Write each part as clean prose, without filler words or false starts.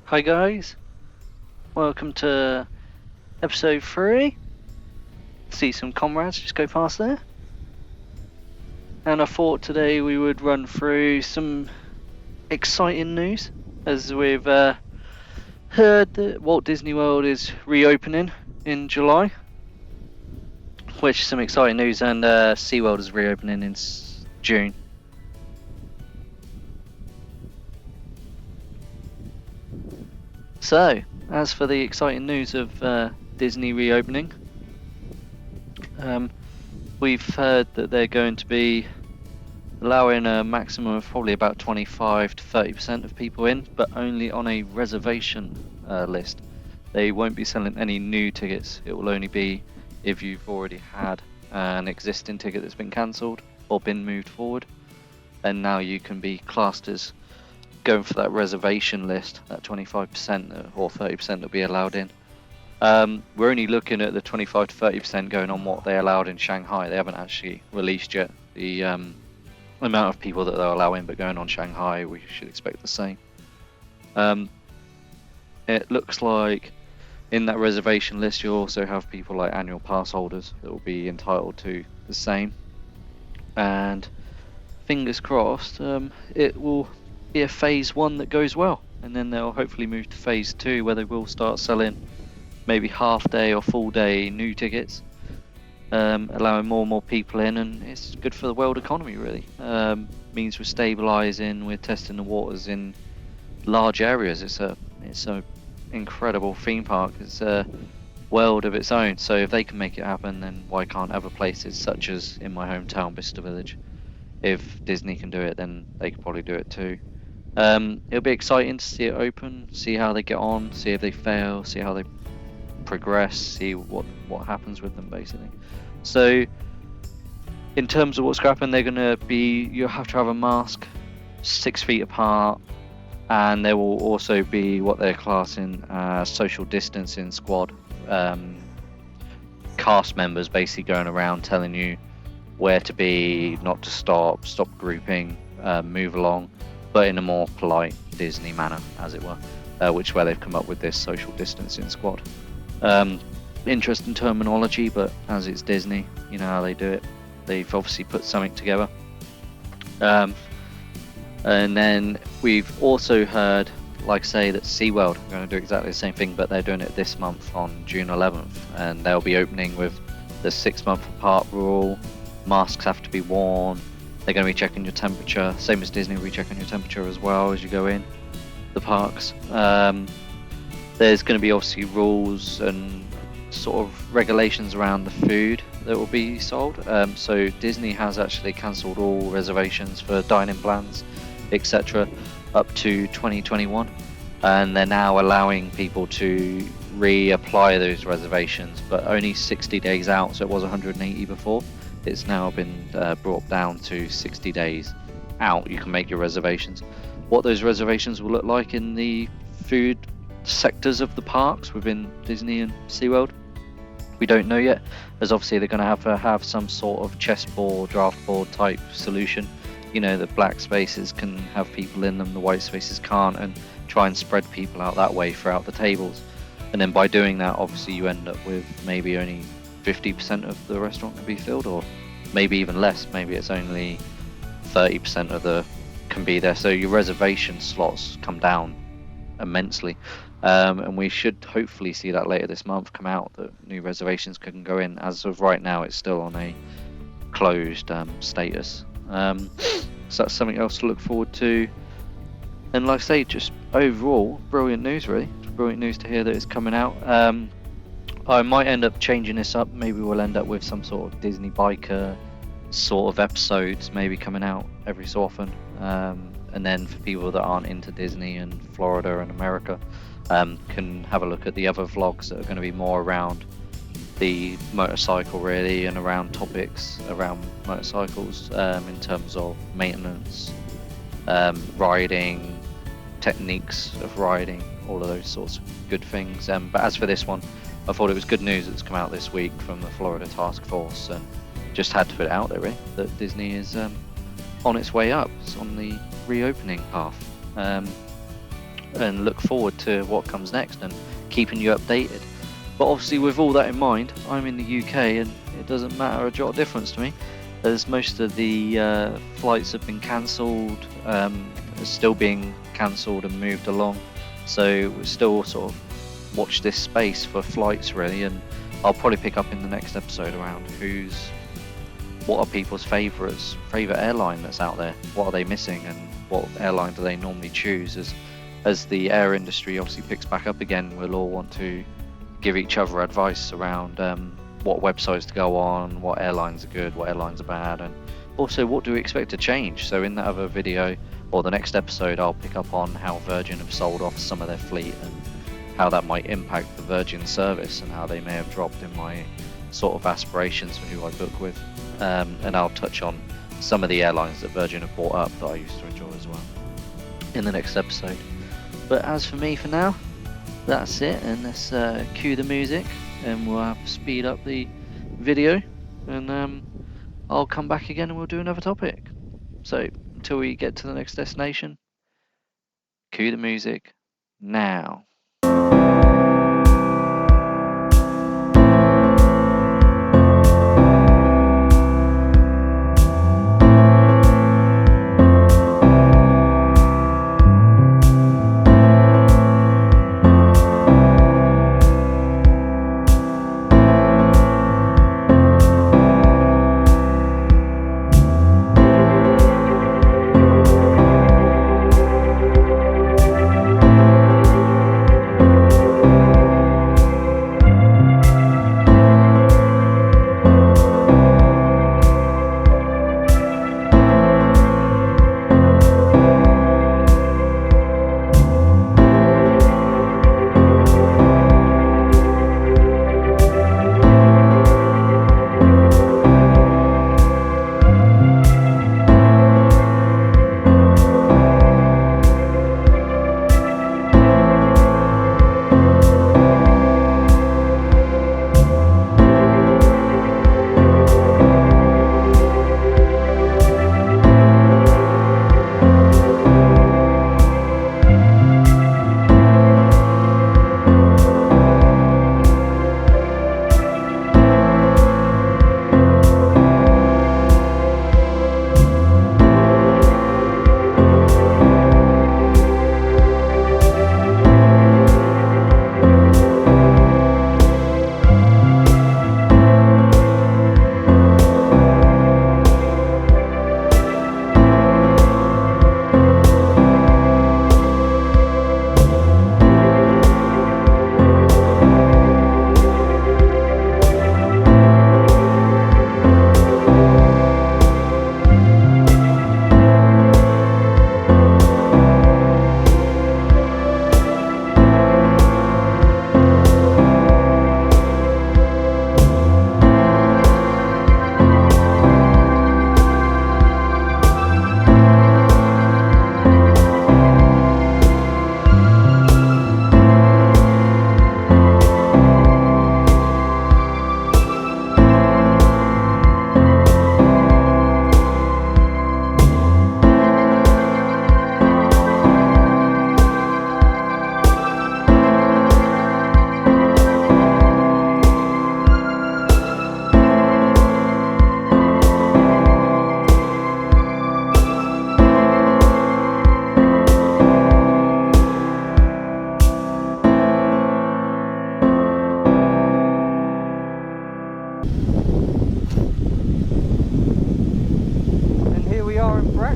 Hi guys, welcome to episode 3. See some comrades just go past there. And I thought today we would run through some exciting news as we've heard that Walt Disney World is reopening in July, which is some exciting news, and SeaWorld is reopening in June. So, as for the exciting news of Disney reopening, we've heard that they're going to be allowing a maximum of probably about 25 to 30% of people in, but only on a reservation list. They won't be selling any new tickets. It will only be if you've already had an existing ticket that's been cancelled or been moved forward, and now you can be classed as going for that reservation list, that 25% or 30% will be allowed in. We're only looking at the 25 to 30% going on what they allowed in Shanghai. They haven't actually released yet the amount of people that they'll allow in, but going on Shanghai, we should expect the same. It looks like in that reservation list you'll also have people like annual pass holders that will be entitled to the same. And fingers crossed, it will be a phase 1 that goes well, and then they'll hopefully move to phase 2 where they will start selling maybe half day or full day new tickets, allowing more and more people in, and it's good for the world economy really. Means we're stabilizing, we're testing the waters in large areas. It's a incredible theme park. It's a world of its own, so if they can make it happen, then why can't other places, such as in my hometown Bicester Village? If Disney can do it, then they could probably do it too. It'll be exciting to see it open, see how they get on, see if they fail, see how they progress, see what happens with them basically. So in terms of what's going to happen, they're going to be, you have to have a mask 6 feet apart, and there will also be what they're classing social distancing squad, cast members basically going around telling you where to be, not to stop grouping, move along, but in a more polite Disney manner, as it were, which is where they've come up with this social distancing squad. Interesting terminology, but as it's Disney, you know how they do it. They've obviously put something together. And then we've also heard, like I say, that SeaWorld are going to do exactly the same thing, but they're doing it this month on June 11th, and they'll be opening with the 6-month apart rule. Masks have to be worn. They're going to be checking your temperature, same as Disney will be checking your temperature as well as you go in the parks. There's going to be obviously rules and sort of regulations around the food that will be sold. So Disney has actually cancelled all reservations for dining plans, etc. up to 2021, and they're now allowing people to reapply those reservations, but only 60 days out. So it was 180 before. It's now been brought down to 60 days out. You can make your reservations. What those reservations will look like in the food sectors of the parks within Disney and SeaWorld, we don't know yet, as obviously they're going to have some sort of chessboard, draft board type solution. You know, the black spaces can have people in them, the white spaces can't, and try and spread people out that way throughout the tables. And then by doing that, obviously you end up with maybe only 50% of the restaurant can be filled, or maybe even less. Maybe it's only 30% of the can be there. So your reservation slots come down immensely. And we should hopefully see that later this month come out, that new reservations can go in. As of right now, it's still on a closed status. So that's something else to look forward to. And like I say, just overall, brilliant news really. It's brilliant news to hear that it's coming out. I might end up changing this up. Maybe we'll end up with some sort of Disney biker sort of episodes maybe coming out every so often. And then for people that aren't into Disney and Florida and America, can have a look at the other vlogs that are going to be more around the motorcycle really, and around topics around motorcycles, in terms of maintenance, riding, techniques of riding, all of those sorts of good things. But as for this one, I thought it was good news that's come out this week from the Florida Task Force, and just had to put it out there really, that Disney is on its way up. It's on the reopening path. and look forward to what comes next and keeping you updated. But obviously with all that in mind, I'm in the UK and it doesn't matter a jot of difference to me, as most of the flights have been cancelled, still being cancelled and moved along, so we still sort of watch this space for flights really, and I'll probably pick up in the next episode around what are people's favourite airline that's out there, what are they missing, and what airline do they normally choose. As the air industry obviously picks back up again, we'll all want to give each other advice around what websites to go on, what airlines are good, what airlines are bad, and also what do we expect to change. So in that other video or the next episode, I'll pick up on how Virgin have sold off some of their fleet and how that might impact the Virgin service and how they may have dropped in my sort of aspirations for who I book with. And I'll touch on some of the airlines that Virgin have bought up that I used to enjoy as well in the next episode. But as for me for now, that's it, and let's cue the music and we'll have to speed up the video, and I'll come back again and we'll do another topic. So until we get to the next destination, cue the music now.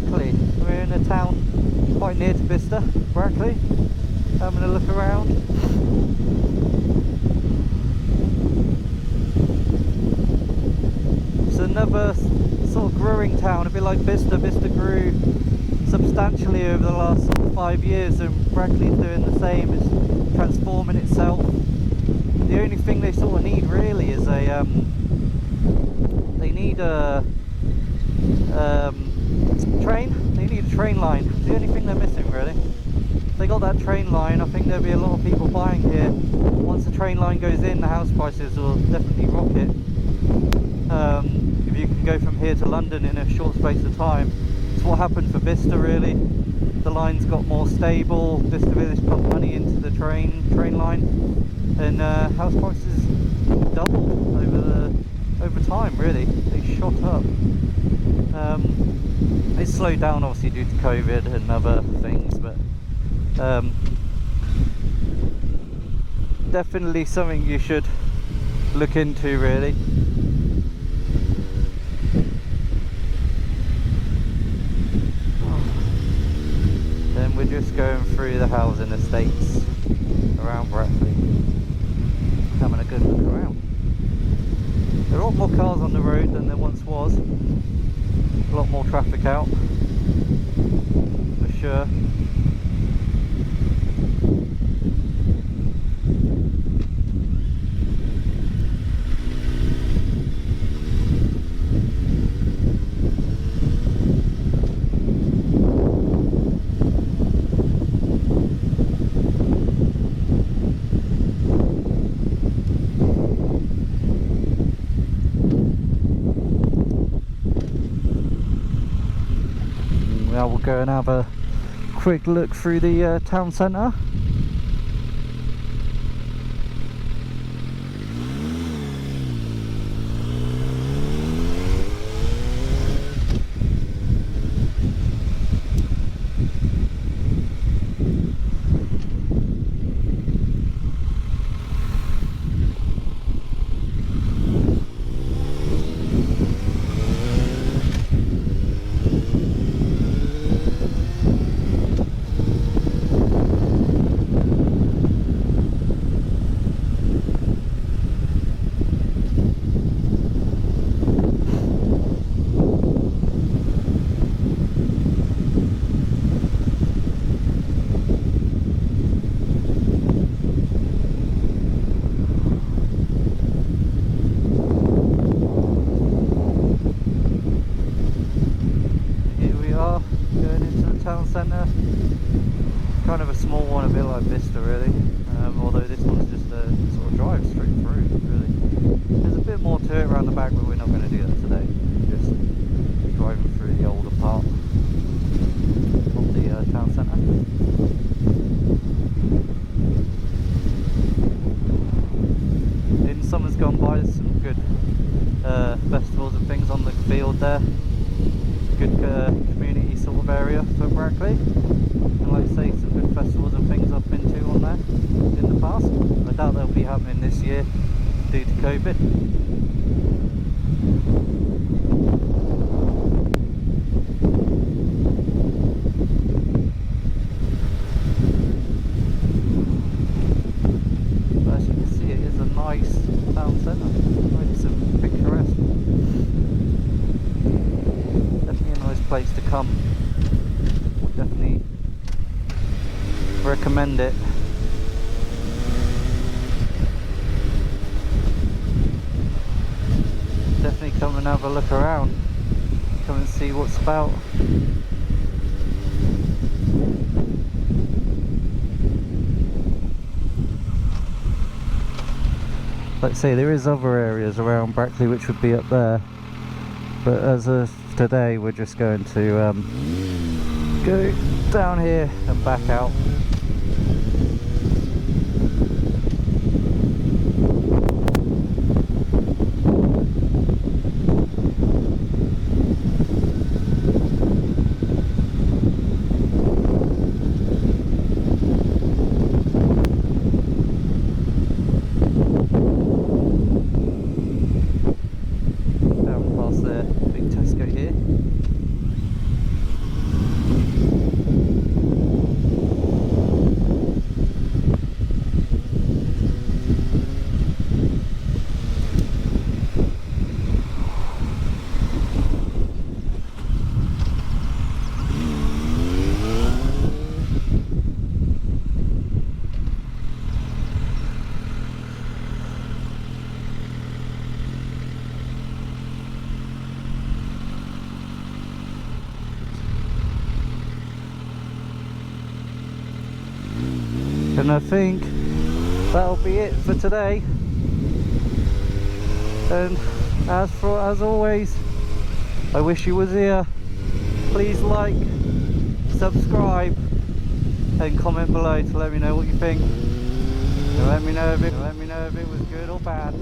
Brackley. We're in a town quite near to Bicester, Brackley. Having a look around. It's another sort of growing town, a bit like Bicester. Bicester grew substantially over the last 5 years, and Brackley's doing the same. It's transforming itself. The only thing they sort of need really is a they need a train. They need a train line. It's the only thing they're missing really. If they got that train line, I think there'll be a lot of people buying here. Once the train line goes in, the house prices will definitely rocket. If you can go from here to London in a short space of time. It's what happened for Bicester really. the line's got more stable. Vista Village pumped money into the train line, and house prices doubled over time. Really, they shot up. It slowed down obviously due to COVID and other things, but definitely something you should look into, really. Then we're just going through the housing estates around Brackley, having a good look around. There are a lot more cars on the road than there once was. A lot more traffic out, for sure. Now we'll go and have a quick look through the town centre. Centre, kind of a small one, a bit like Vista really, although this one's just a sort of drive straight through really. There's a bit more to it around the back, but we're not going to do that today. We're just driving through the older part of the town centre. In summer's gone by, there's some good festivals and things on the field there. Good community sort of area for Brackley, and like I say, some good festivals and things I've been to on there in the past. I doubt they'll be happening this year due to COVID. But as you can see, it is a nice town centre, nice and picturesque. Place to come. Definitely recommend it. Definitely come and have a look around. Come and see what's about. Like I say, there is other areas around Brackley which would be up there, but as of today we're just going to go down here and back out. Down past there, big Tesco here. And I think that'll be it for today. And as always, I wish you was here. Please like, subscribe, and comment below to let me know what you think. And let me know if it was good or bad.